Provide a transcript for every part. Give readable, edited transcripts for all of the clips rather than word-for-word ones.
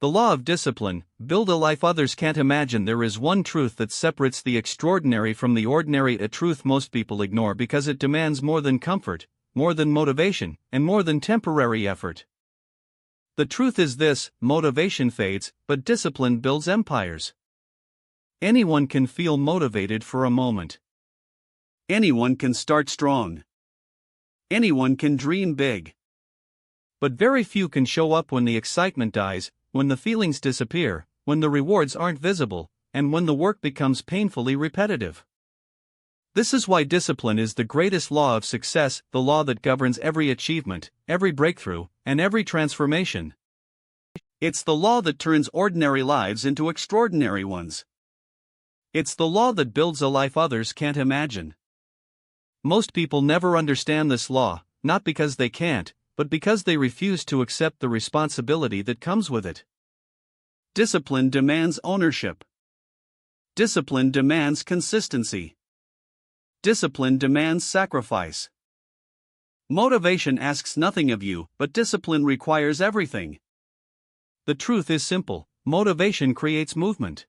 The law of discipline: build a life others can't imagine. There is one truth that separates the extraordinary from the ordinary, a truth most people ignore because it demands more than comfort, more than motivation, and more than temporary effort. The truth is this: motivation fades, but discipline builds empires. Anyone can feel motivated for a moment. Anyone can start strong. Anyone can dream big. But very few can show up when the excitement dies, when the feelings disappear, when the rewards aren't visible, and when the work becomes painfully repetitive. This is why discipline is the greatest law of success, the law that governs every achievement, every breakthrough, and every transformation. It's the law that turns ordinary lives into extraordinary ones. It's the law that builds a life others can't imagine. Most people never understand this law, not because they can't, but because they refuse to accept the responsibility that comes with it. Discipline demands ownership. Discipline demands consistency. Discipline demands sacrifice. Motivation asks nothing of you, but discipline requires everything. The truth is simple: motivation creates movement.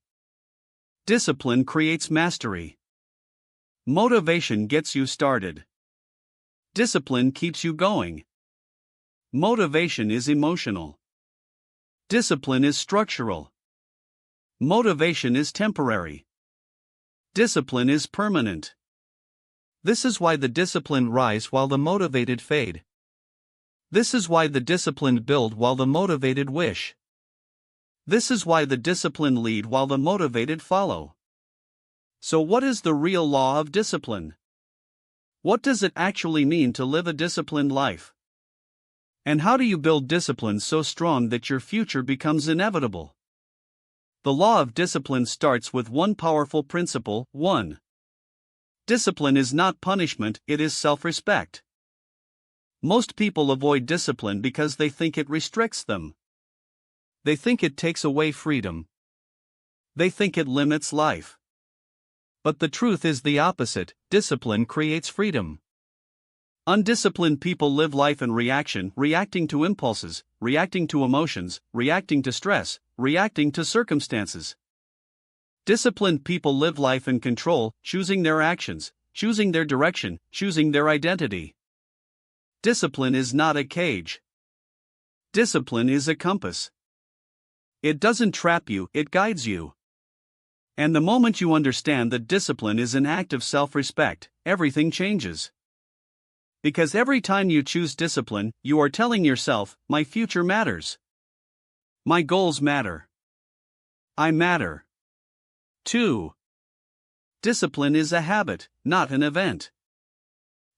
Discipline creates mastery. Motivation gets you started. Discipline keeps you going. Motivation is emotional. Discipline is structural. Motivation is temporary. Discipline is permanent. This is why the disciplined rise while the motivated fade. This is why the disciplined build while the motivated wish. This is why the disciplined lead while the motivated follow. So what is the real law of discipline? What does it actually mean to live a disciplined life? And how do you build discipline so strong that your future becomes inevitable? The law of discipline starts with one powerful principle: 1. Discipline is not punishment, it is self-respect. Most people avoid discipline because they think it restricts them. They think it takes away freedom. They think it limits life. But the truth is the opposite: discipline creates freedom. Undisciplined people live life in reaction, reacting to impulses, reacting to emotions, reacting to stress, reacting to circumstances. Disciplined people live life in control, choosing their actions, choosing their direction, choosing their identity. Discipline is not a cage. Discipline is a compass. It doesn't trap you, it guides you. And the moment you understand that discipline is an act of self-respect, everything changes. Because every time you choose discipline, you are telling yourself, my future matters. My goals matter. I matter. 2. Discipline is a habit, not an event.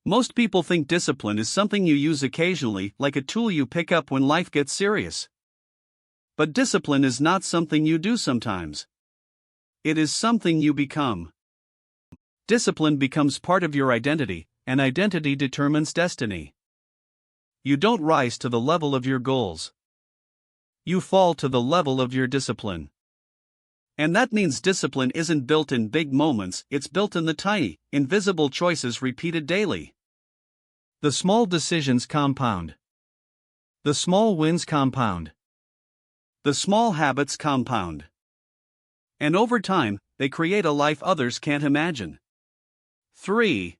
Most people think discipline is something you use occasionally, like a tool you pick up when life gets serious. But discipline is not something you do sometimes. It is something you become. Discipline becomes part of your identity, and identity determines destiny. You don't rise to the level of your goals. You fall to the level of your discipline. And that means discipline isn't built in big moments, it's built in the tiny, invisible choices repeated daily. The small decisions compound. The small wins compound. The small habits compound. And over time, they create a life others can't imagine. 3.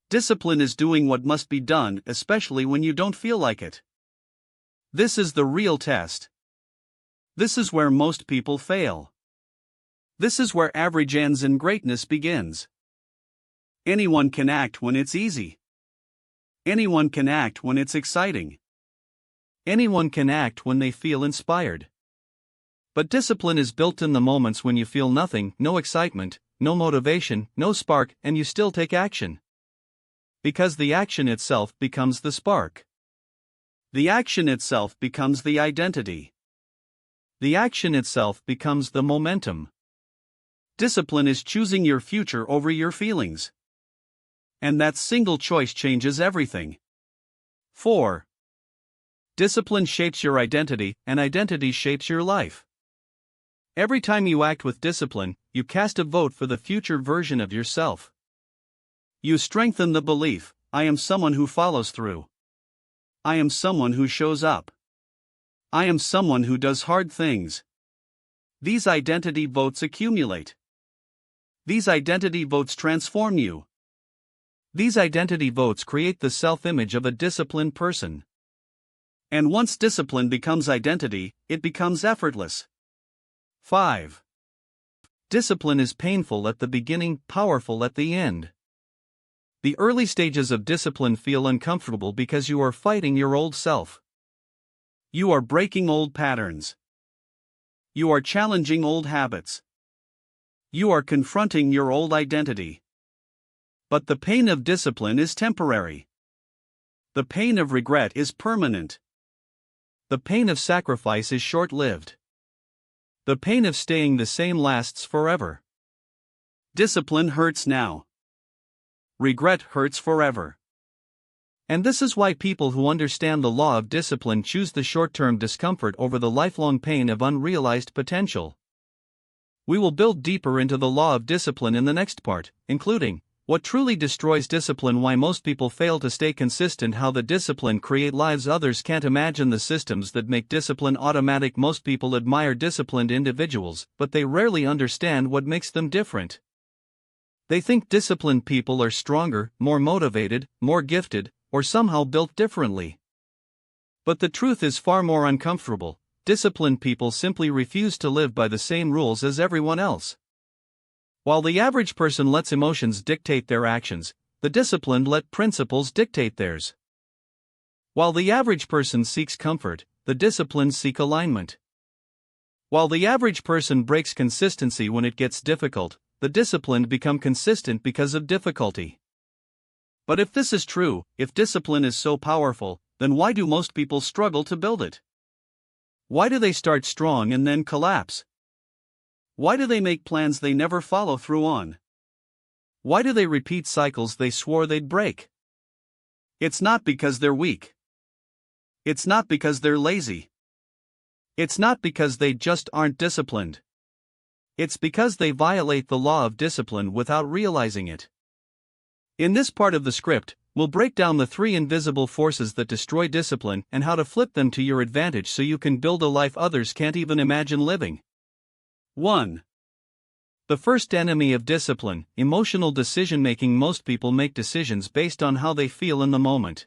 Discipline is doing what must be done, especially when you don't feel like it. This is the real test. This is where most people fail. This is where average ends and greatness begins. Anyone can act when it's easy. Anyone can act when it's exciting. Anyone can act when they feel inspired. But discipline is built in the moments when you feel nothing, no excitement, no motivation, no spark, and you still take action. Because the action itself becomes the spark. The action itself becomes the identity. The action itself becomes the momentum. Discipline is choosing your future over your feelings. And that single choice changes everything. 4. Discipline shapes your identity, and identity shapes your life. Every time you act with discipline, you cast a vote for the future version of yourself. You strengthen the belief, I am someone who follows through. I am someone who shows up. I am someone who does hard things. These identity votes accumulate. These identity votes transform you. These identity votes create the self-image of a disciplined person. And once discipline becomes identity, it becomes effortless. 5. Discipline is painful at the beginning, powerful at the end. The early stages of discipline feel uncomfortable because you are fighting your old self. You are breaking old patterns. You are challenging old habits. You are confronting your old identity. But the pain of discipline is temporary. The pain of regret is permanent. The pain of sacrifice is short-lived. The pain of staying the same lasts forever. Discipline hurts now. Regret hurts forever. And this is why people who understand the law of discipline choose the short-term discomfort over the lifelong pain of unrealized potential. We will build deeper into the law of discipline in the next part, including what truly destroys discipline, why most people fail to stay consistent, how the discipline create lives others can't imagine, the systems that make discipline automatic. Most people admire disciplined individuals, but they rarely understand what makes them different. They think disciplined people are stronger, more motivated, more gifted, or somehow built differently. But the truth is far more uncomfortable. Disciplined people simply refuse to live by the same rules as everyone else. While the average person lets emotions dictate their actions, the disciplined let principles dictate theirs. While the average person seeks comfort, the disciplined seek alignment. While the average person breaks consistency when it gets difficult, the disciplined become consistent because of difficulty. But if this is true, if discipline is so powerful, then why do most people struggle to build it? Why do they start strong and then collapse? Why do they make plans they never follow through on? Why do they repeat cycles they swore they'd break? It's not because they're weak. It's not because they're lazy. It's not because they just aren't disciplined. It's because they violate the law of discipline without realizing it. In this part of the script, we'll break down the 3 invisible forces that destroy discipline and how to flip them to your advantage so you can build a life others can't even imagine living. 1. The first enemy of discipline, emotional decision-making. Most people make decisions based on how they feel in the moment.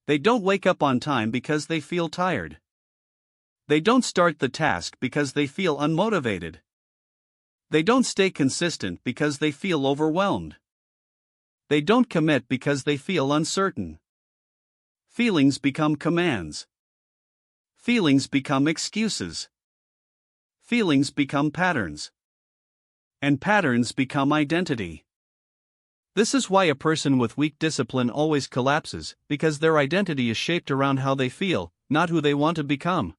They don't wake up on time because they feel tired. They don't start the task because they feel unmotivated. They don't stay consistent because they feel overwhelmed. They don't commit because they feel uncertain. Feelings become commands. Feelings become excuses. Feelings become patterns. And patterns become identity. This is why a person with weak discipline always collapses, because their identity is shaped around how they feel, not who they want to become.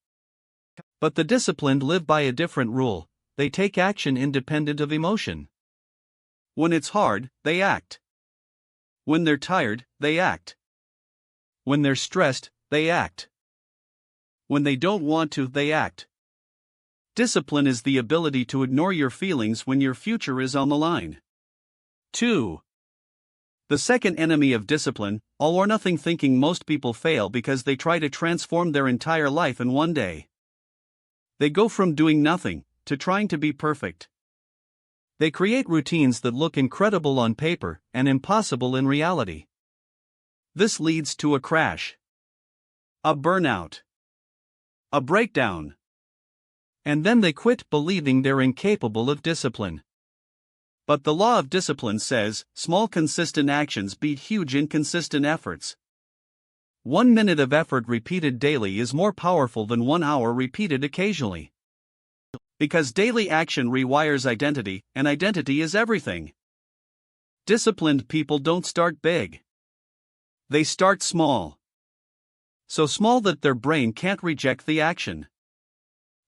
But the disciplined live by a different rule: they take action independent of emotion. When it's hard, they act. When they're tired, they act. When they're stressed, they act. When they don't want to, they act. Discipline is the ability to ignore your feelings when your future is on the line. 2. The second enemy of discipline, all or nothing thinking. Most people fail because they try to transform their entire life in one day. They go from doing nothing to trying to be perfect. They create routines that look incredible on paper and impossible in reality. This leads to a crash, a burnout, a breakdown. And then they quit, believing they're incapable of discipline. But the law of discipline says, small consistent actions beat huge inconsistent efforts. 1 minute of effort repeated daily is more powerful than 1 hour repeated occasionally. Because daily action rewires identity, and identity is everything. Disciplined people don't start big. They start small. So small that their brain can't reject the action.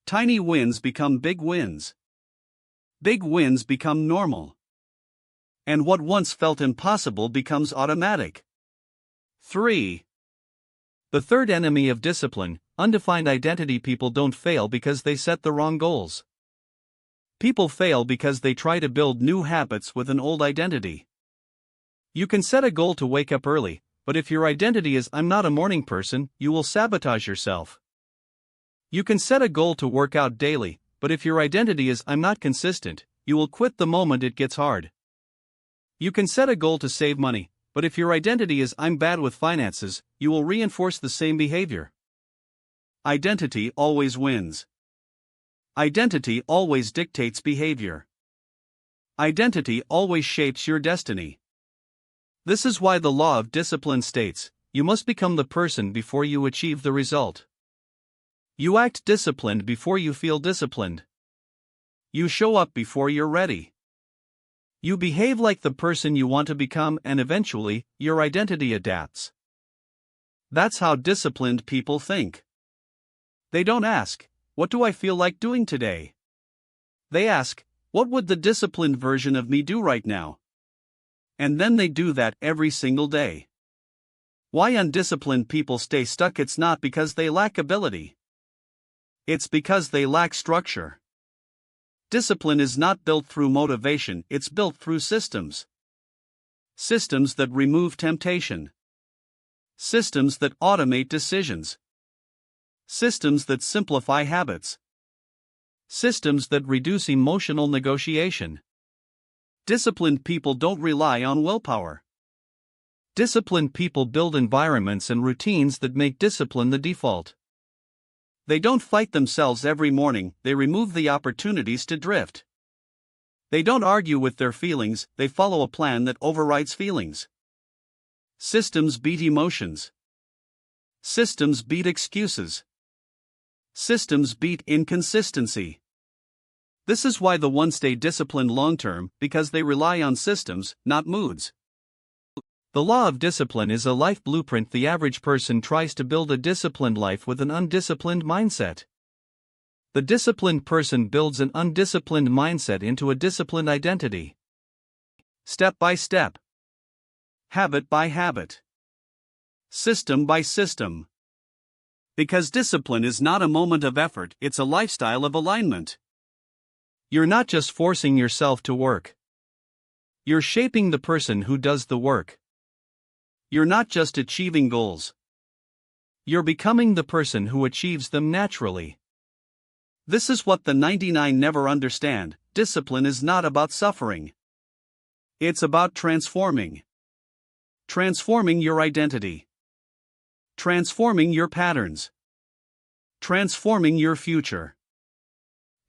Tiny wins become big wins. Big wins become normal. And what once felt impossible becomes automatic. 3. The third enemy of discipline, undefined identity. People don't fail because they set the wrong goals. People fail because they try to build new habits with an old identity. You can set a goal to wake up early, but if your identity is "I'm not a morning person," you will sabotage yourself. You can set a goal to work out daily, but if your identity is "I'm not consistent," you will quit the moment it gets hard. You can set a goal to save money, but if your identity is "I'm bad with finances," you will reinforce the same behavior. Identity always wins. Identity always dictates behavior. Identity always shapes your destiny. This is why the law of discipline states, you must become the person before you achieve the result. You act disciplined before you feel disciplined. You show up before you're ready. You behave like the person you want to become, and eventually, your identity adapts. That's how disciplined people think. They don't ask, "What do I feel like doing today?" They ask, "What would the disciplined version of me do right now?" And then they do that every single day. Why undisciplined people stay stuck? It's not because they lack ability. It's because they lack structure. Discipline is not built through motivation, it's built through systems. Systems that remove temptation. Systems that automate decisions. Systems that simplify habits. Systems that reduce emotional negotiation. Disciplined people don't rely on willpower. Disciplined people build environments and routines that make discipline the default. They don't fight themselves every morning, they remove the opportunities to drift. They don't argue with their feelings, they follow a plan that overrides feelings. Systems beat emotions. Systems beat excuses. Systems beat inconsistency. This is why the ones stay disciplined long term, because they rely on systems, not moods. The law of discipline is a life blueprint. The average person tries to build a disciplined life with an undisciplined mindset. The disciplined person builds an undisciplined mindset into a disciplined identity. Step by step. Habit by habit. System by system. Because discipline is not a moment of effort, it's a lifestyle of alignment. You're not just forcing yourself to work. You're shaping the person who does the work. You're not just achieving goals. You're becoming the person who achieves them naturally. This is what the 99 never understand. Discipline is not about suffering. It's about transforming. Transforming your identity. Transforming your patterns. Transforming your future.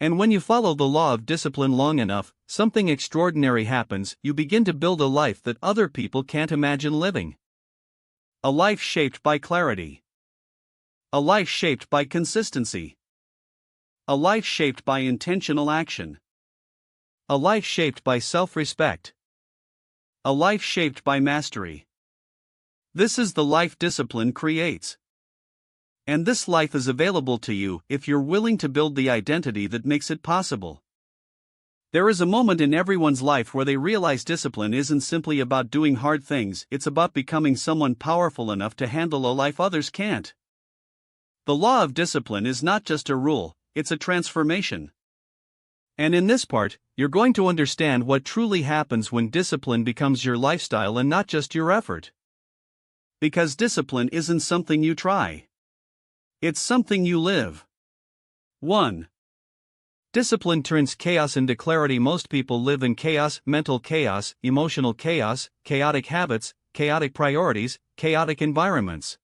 And when you follow the law of discipline long enough, something extraordinary happens. You begin to build a life that other people can't imagine living. A life shaped by clarity. A life shaped by consistency. A life shaped by intentional action. A life shaped by self-respect. A life shaped by mastery. This is the life discipline creates. And this life is available to you if you're willing to build the identity that makes it possible. There is a moment in everyone's life where they realize discipline isn't simply about doing hard things, it's about becoming someone powerful enough to handle a life others can't. The law of discipline is not just a rule, it's a transformation. And in this part, you're going to understand what truly happens when discipline becomes your lifestyle and not just your effort. Because discipline isn't something you try. It's something you live. 1. Discipline turns chaos into clarity. Most people live in chaos, mental chaos, emotional chaos, chaotic habits, chaotic priorities, chaotic environments.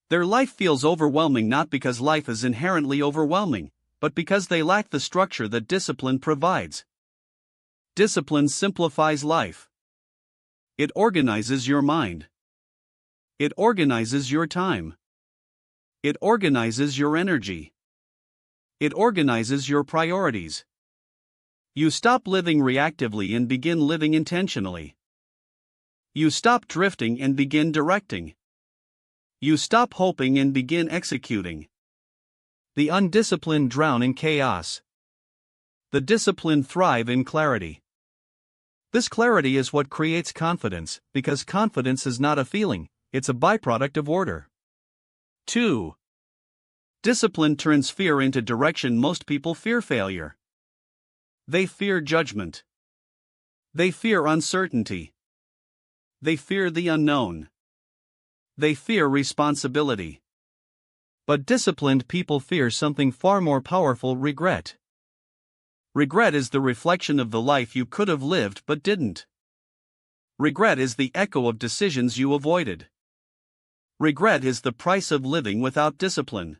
Their life feels overwhelming not because life is inherently overwhelming, but because they lack the structure that discipline provides. Discipline simplifies life. It organizes your mind. It organizes your time. It organizes your energy. It organizes your priorities. You stop living reactively and begin living intentionally. You stop drifting and begin directing. You stop hoping and begin executing. The undisciplined drown in chaos. The disciplined thrive in clarity. This clarity is what creates confidence, because confidence is not a feeling, it's a byproduct of order. 2. Discipline turns fear into direction. Most people fear failure. They fear judgment. They fear uncertainty. They fear the unknown. They fear responsibility. But disciplined people fear something far more powerful: regret. Regret is the reflection of the life you could have lived but didn't. Regret is the echo of decisions you avoided. Regret is the price of living without discipline.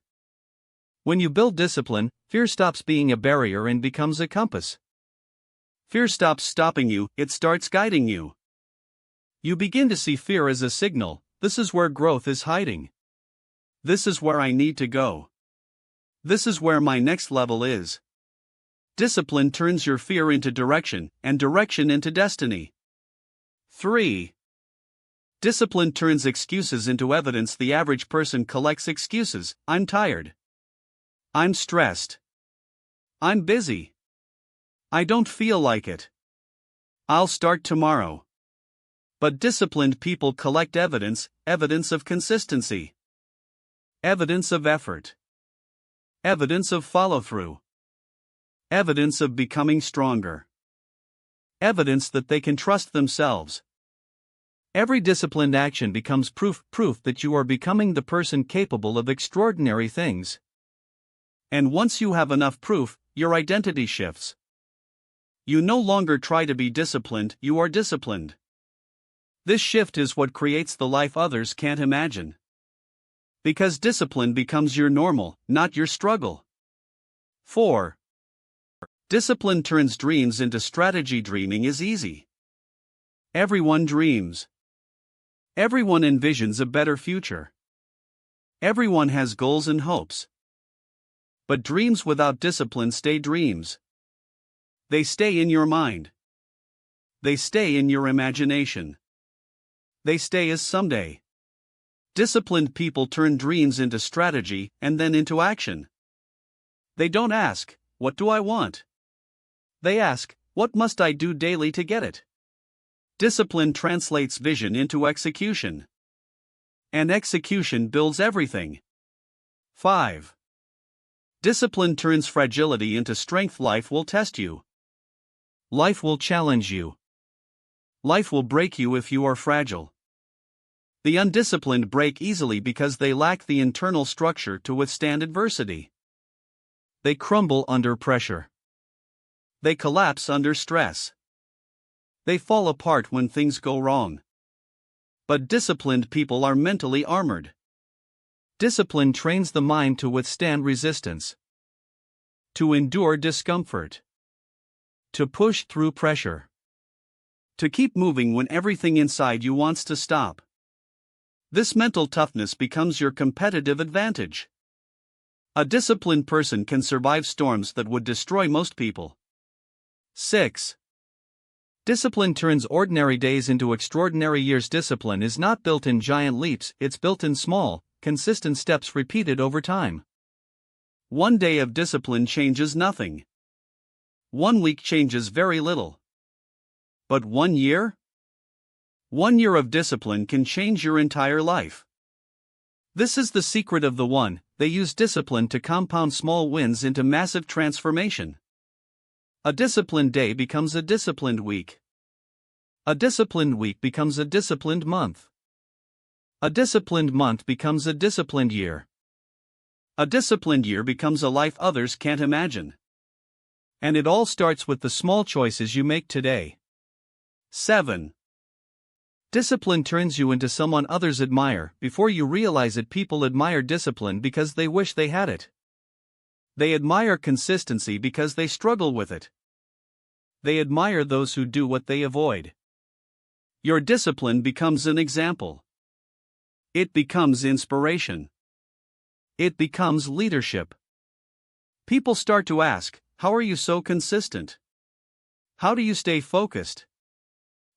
When you build discipline, fear stops being a barrier and becomes a compass. Fear stops stopping you, it starts guiding you. You begin to see fear as a signal: this is where growth is hiding. This is where I need to go. This is where my next level is. Discipline turns your fear into direction, and direction into destiny. 3. Discipline turns excuses into evidence. The average person collects excuses: I'm tired. I'm stressed. I'm busy. I don't feel like it. I'll start tomorrow. But disciplined people collect evidence of consistency. Evidence of effort. Evidence of follow-through. Evidence of becoming stronger. Evidence that they can trust themselves. Every disciplined action becomes proof that you are becoming the person capable of extraordinary things. And once you have enough proof, your identity shifts. You no longer try to be disciplined, you are disciplined. This shift is what creates the life others can't imagine. Because discipline becomes your normal, not your struggle. 4. Discipline turns dreams into strategy. Dreaming is easy. Everyone dreams. Everyone envisions a better future. Everyone has goals and hopes. But dreams without discipline stay dreams. They stay in your mind. They stay in your imagination. They stay as someday. Disciplined people turn dreams into strategy and then into action. They don't ask, what do I want? They ask, what must I do daily to get it? Discipline translates vision into execution. And execution builds everything. 5. Discipline turns fragility into strength. Life will test you. Life will challenge you. Life will break you if you are fragile. The undisciplined break easily because they lack the internal structure to withstand adversity. They crumble under pressure. They collapse under stress. They fall apart when things go wrong. But disciplined people are mentally armored. Discipline trains the mind to withstand resistance, to endure discomfort, to push through pressure, to keep moving when everything inside you wants to stop. This mental toughness becomes your competitive advantage. A disciplined person can survive storms that would destroy most people. 6. Discipline turns ordinary days into extraordinary years. Discipline is not built in giant leaps, it's built in small, consistent steps repeated over time. One day of discipline changes nothing. 1 week changes very little. But 1 year? 1 year of discipline can change your entire life. This is the secret of the one. They use discipline to compound small wins into massive transformation. A disciplined day becomes a disciplined week. A disciplined week becomes a disciplined month. A disciplined month becomes a disciplined year. A disciplined year becomes a life others can't imagine. And it all starts with the small choices you make today. 7. Discipline turns you into someone others admire. Before you realize it, people admire discipline because they wish they had it. They admire consistency because they struggle with it. They admire those who do what they avoid. Your discipline becomes an example. It becomes inspiration. It becomes leadership. People start to ask, how are you so consistent? How do you stay focused?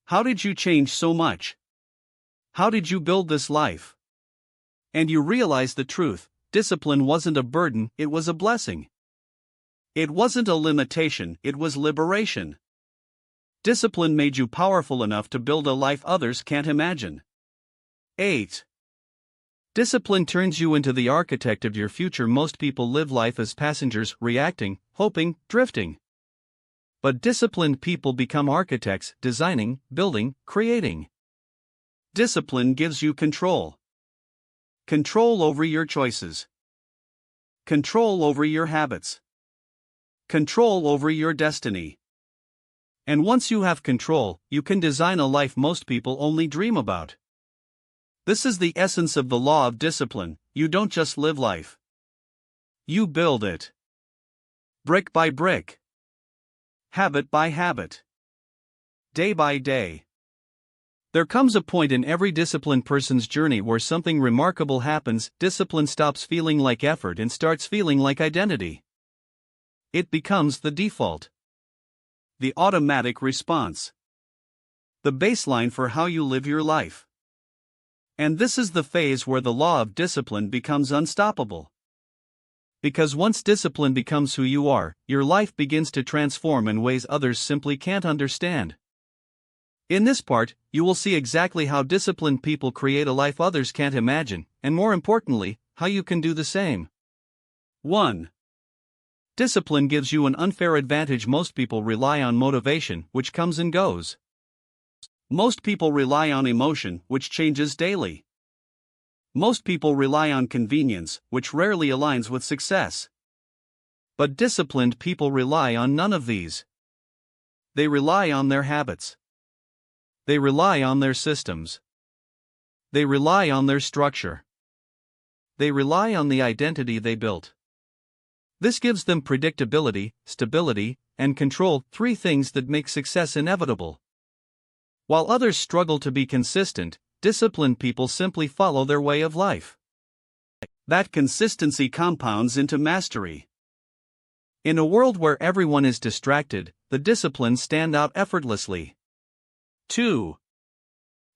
How did you change so much? How did you build this life? And you realize the truth: discipline wasn't a burden, it was a blessing. It wasn't a limitation, it was liberation. Discipline made you powerful enough to build a life others can't imagine. 8. Discipline turns you into the architect of your future. Most people live life as passengers, reacting, hoping, drifting. But disciplined people become architects, designing, building, creating. Discipline gives you control. Control over your choices. Control over your habits. Control over your destiny. And once you have control, you can design a life most people only dream about. This is the essence of the law of discipline. You don't just live life. You build it. Brick by brick. Habit by habit. Day by day. There comes a point in every disciplined person's journey where something remarkable happens. Discipline stops feeling like effort and starts feeling like identity. It becomes the default. The automatic response. The baseline for how you live your life. And this is the phase where the law of discipline becomes unstoppable. Because once discipline becomes who you are, your life begins to transform in ways others simply can't understand. In this part, you will see exactly how disciplined people create a life others can't imagine, and more importantly, how you can do the same. 1. Discipline gives you an unfair advantage. Most people rely on motivation, which comes and goes. Most people rely on emotion, which changes daily. Most people rely on convenience, which rarely aligns with success. But disciplined people rely on none of these. They rely on their habits. They rely on their systems. They rely on their structure. They rely on the identity they built. This gives them predictability, stability, and control, 3 things that make success inevitable. While others struggle to be consistent, disciplined people simply follow their way of life. That consistency compounds into mastery. In a world where everyone is distracted, the disciplines stand out effortlessly. 2.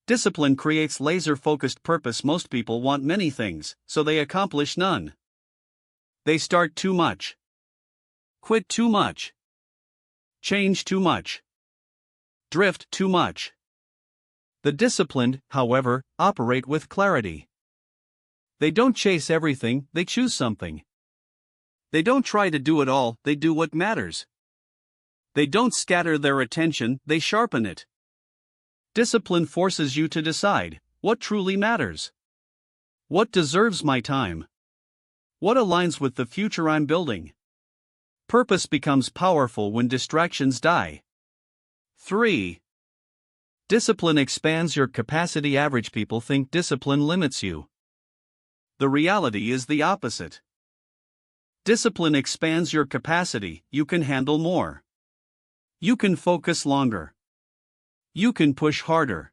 Discipline creates laser-focused purpose. Most people want many things, so they accomplish none. They start too much. Quit too much. Change too much. Drift too much. The disciplined, however, operate with clarity. They don't chase everything, they choose something. They don't try to do it all, they do what matters. They don't scatter their attention, they sharpen it. Discipline forces you to decide what truly matters. What deserves my time? What aligns with the future I'm building? Purpose becomes powerful when distractions die. 3. Discipline expands your capacity. Average people think discipline limits you. The reality is the opposite. Discipline expands your capacity. You can handle more. You can focus longer. You can push harder.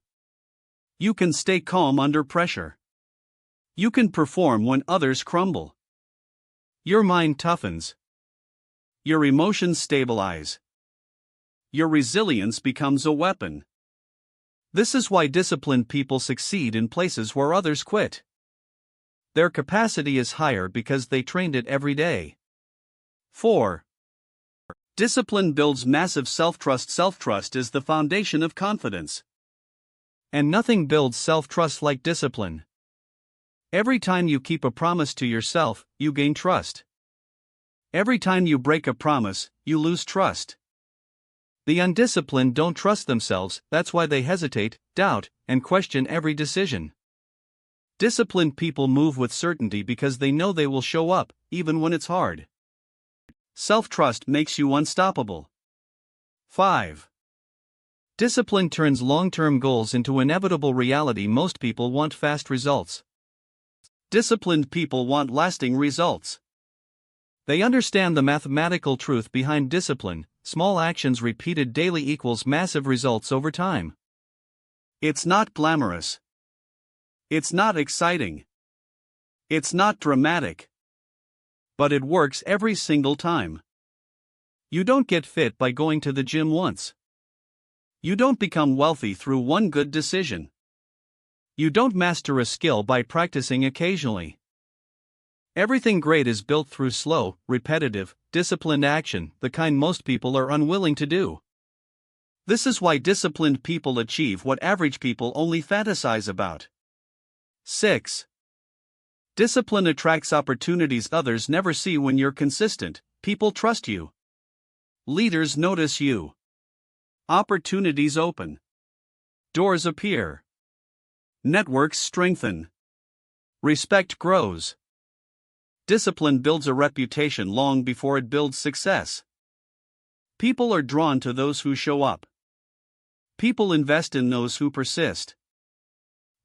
You can stay calm under pressure. You can perform when others crumble. Your mind toughens. Your emotions stabilize. Your resilience becomes a weapon. This is why disciplined people succeed in places where others quit. Their capacity is higher because they trained it every day. 4. Discipline builds massive self-trust. Self-trust is the foundation of confidence. And nothing builds self-trust like discipline. Every time you keep a promise to yourself, you gain trust. Every time you break a promise, you lose trust. The undisciplined don't trust themselves, that's why they hesitate, doubt, and question every decision. Disciplined people move with certainty because they know they will show up, even when it's hard. Self-trust makes you unstoppable. 5. Discipline turns long-term goals into inevitable reality. Most people want fast results. Disciplined people want lasting results. They understand the mathematical truth behind discipline: small actions repeated daily equals massive results over time. It's not glamorous. It's not exciting. It's not dramatic. But it works every single time. You don't get fit by going to the gym once. You don't become wealthy through one good decision. You don't master a skill by practicing occasionally. Everything great is built through slow, repetitive, disciplined action, the kind most people are unwilling to do. This is why disciplined people achieve what average people only fantasize about. 6. Discipline attracts opportunities others never see. When you're consistent, people trust you. Leaders notice you. Opportunities open. Doors appear. Networks strengthen. Respect grows. Discipline builds a reputation long before it builds success. People are drawn to those who show up. People invest in those who persist.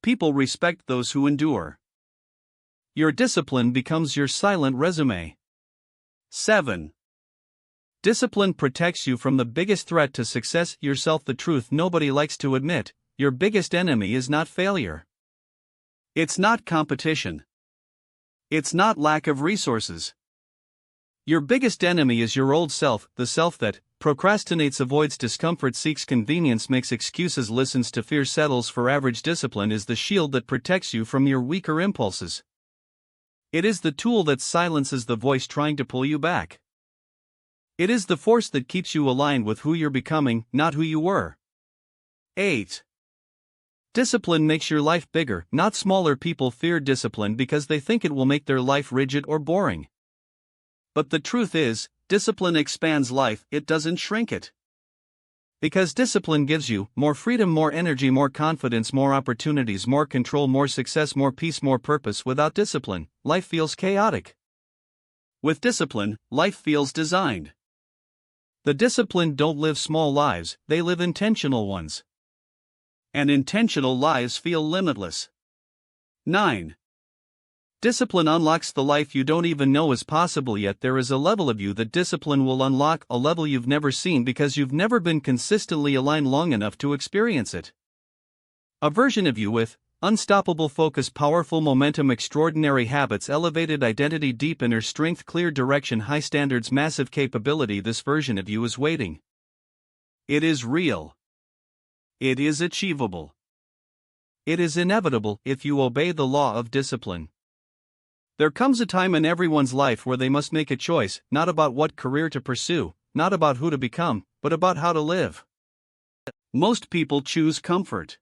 People respect those who endure. Your discipline becomes your silent resume. 7. Discipline protects you from the biggest threat to success, yourself. The truth nobody likes to admit: your biggest enemy is not failure. It's not competition. It's not lack of resources. Your biggest enemy is your old self, the self that procrastinates, avoids discomfort, seeks convenience, makes excuses, listens to fear, settles for average. Discipline is the shield that protects you from your weaker impulses. It is the tool that silences the voice trying to pull you back. It is the force that keeps you aligned with who you're becoming, not who you were. 8. Discipline makes your life bigger, not smaller. People fear discipline because they think it will make their life rigid or boring. But the truth is, discipline expands life, it doesn't shrink it. Because discipline gives you more freedom, more energy, more confidence, more opportunities, more control, more success, more peace, more purpose. Without discipline, life feels chaotic. With discipline, life feels designed. The disciplined don't live small lives, they live intentional ones. And intentional lives feel limitless. 9. Discipline unlocks the life you don't even know is possible yet. There is a level of you that discipline will unlock, a level you've never seen because you've never been consistently aligned long enough to experience it. A version of you with unstoppable focus, powerful momentum, extraordinary habits, elevated identity, deep inner strength, clear direction, high standards, massive capability. This version of you is waiting. It is real. It is achievable. It is inevitable if you obey the law of discipline. There comes a time in everyone's life where they must make a choice, not about what career to pursue, not about who to become, but about how to live. Most people choose comfort.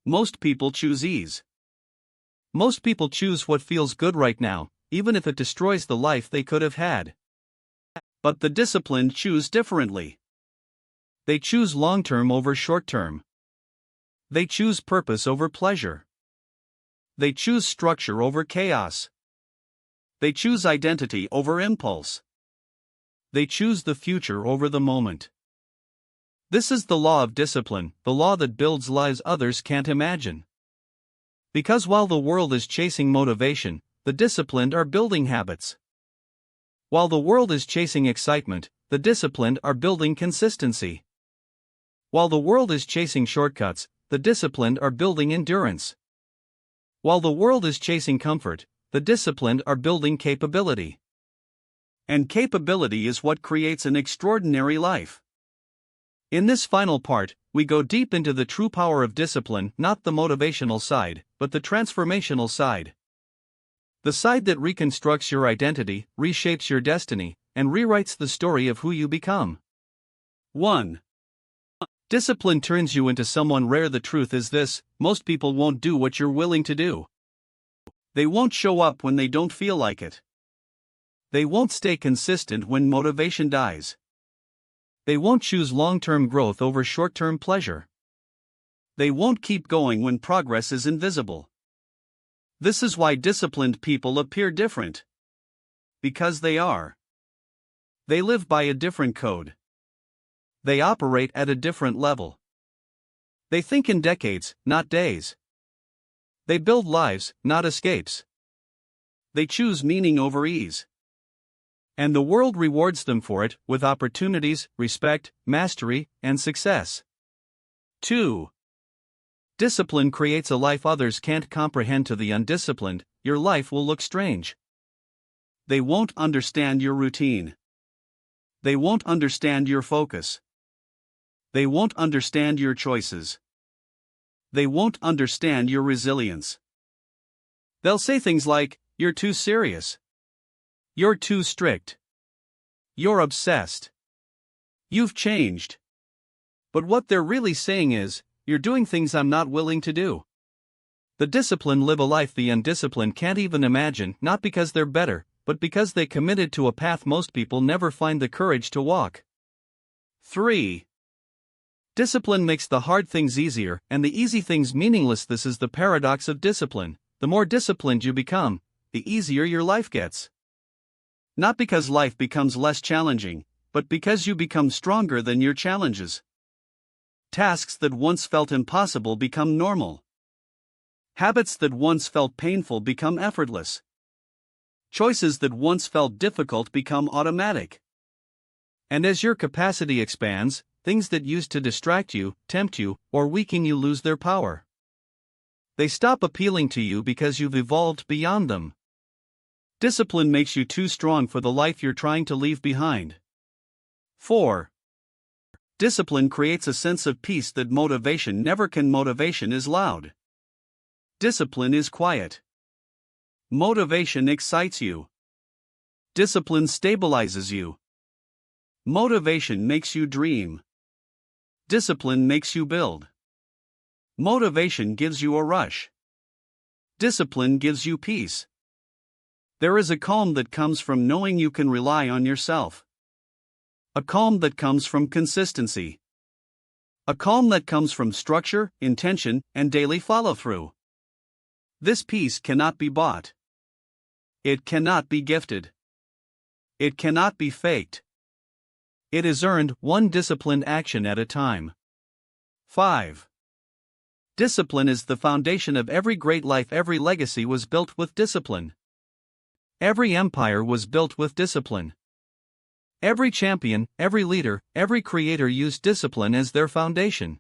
Most people choose ease. Most people choose what feels good right now, even if it destroys the life they could have had. But the disciplined choose differently. They choose long-term over short-term. They choose purpose over pleasure. They choose structure over chaos. They choose identity over impulse. They choose the future over the moment. This is the law of discipline, the law that builds lives others can't imagine. Because while the world is chasing motivation, the disciplined are building habits. While the world is chasing excitement, the disciplined are building consistency. While the world is chasing shortcuts, the disciplined are building endurance. While the world is chasing comfort, the disciplined are building capability. And capability is what creates an extraordinary life. In this final part, we go deep into the true power of discipline, not the motivational side, but the transformational side. The side that reconstructs your identity, reshapes your destiny, and rewrites the story of who you become. 1. Discipline turns you into someone rare. The truth is this: most people won't do what you're willing to do. They won't show up when they don't feel like it. They won't stay consistent when motivation dies. They won't choose long-term growth over short-term pleasure. They won't keep going when progress is invisible. This is why disciplined people appear different. Because they are. They live by a different code. They operate at a different level. They think in decades, not days. They build lives, not escapes. They choose meaning over ease. And the world rewards them for it, with opportunities, respect, mastery, and success. 2. Discipline creates a life others can't comprehend. To the undisciplined, your life will look strange. They won't understand your routine. They won't understand your focus. They won't understand your choices. They won't understand your resilience. They'll say things like, "You're too serious. You're too strict. You're obsessed. You've changed." But what they're really saying is, "You're doing things I'm not willing to do." The disciplined live a life the undisciplined can't even imagine, not because they're better, but because they committed to a path most people never find the courage to walk. 3. Discipline makes the hard things easier and the easy things meaningless. This is the paradox of discipline. The more disciplined you become, the easier your life gets. Not because life becomes less challenging, but because you become stronger than your challenges. Tasks that once felt impossible become normal. Habits that once felt painful become effortless. Choices that once felt difficult become automatic. And as your capacity expands, things that used to distract you, tempt you, or weaken you lose their power. They stop appealing to you because you've evolved beyond them. Discipline makes you too strong for the life you're trying to leave behind. 4. Discipline creates a sense of peace that motivation never can. Motivation is loud. Discipline is quiet. Motivation excites you. Discipline stabilizes you. Motivation makes you dream. Discipline makes you build. Motivation gives you a rush. Discipline gives you peace. There is a calm that comes from knowing you can rely on yourself. A calm that comes from consistency. A calm that comes from structure, intention, and daily follow-through. This peace cannot be bought. It cannot be gifted. It cannot be faked. It is earned one disciplined action at a time. 5. Discipline is the foundation of every great life. Every legacy was built with discipline. Every empire was built with discipline. Every champion, every leader, every creator used discipline as their foundation.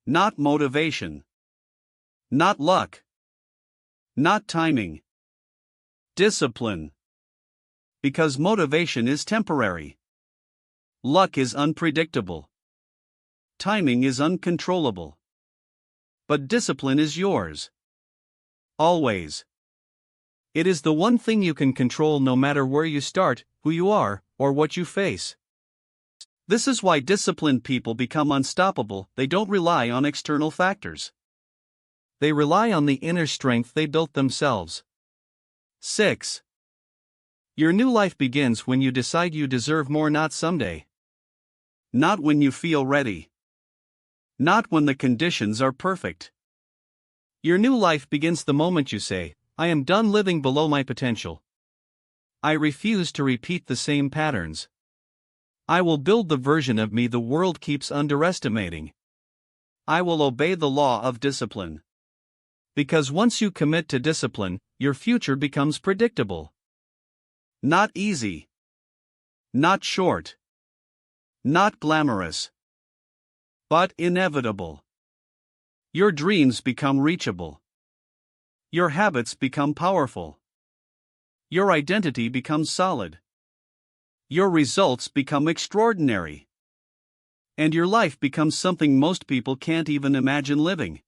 Not motivation. Not luck. Not timing. Discipline. Because motivation is temporary. Luck is unpredictable. Timing is uncontrollable. But discipline is yours. Always. It is the one thing you can control no matter where you start, who you are, or what you face. This is why disciplined people become unstoppable. They don't rely on external factors. They rely on the inner strength they built themselves. 6. Your new life begins when you decide you deserve more, not someday. Not when you feel ready. Not when the conditions are perfect. Your new life begins the moment you say, I am done living below my potential. I refuse to repeat the same patterns. I will build the version of me the world keeps underestimating. I will obey the law of discipline. Because once you commit to discipline, your future becomes predictable. Not easy. Not short. Not glamorous. But inevitable. Your dreams become reachable. Your habits become powerful. Your identity becomes solid. Your results become extraordinary. And your life becomes something most people can't even imagine living.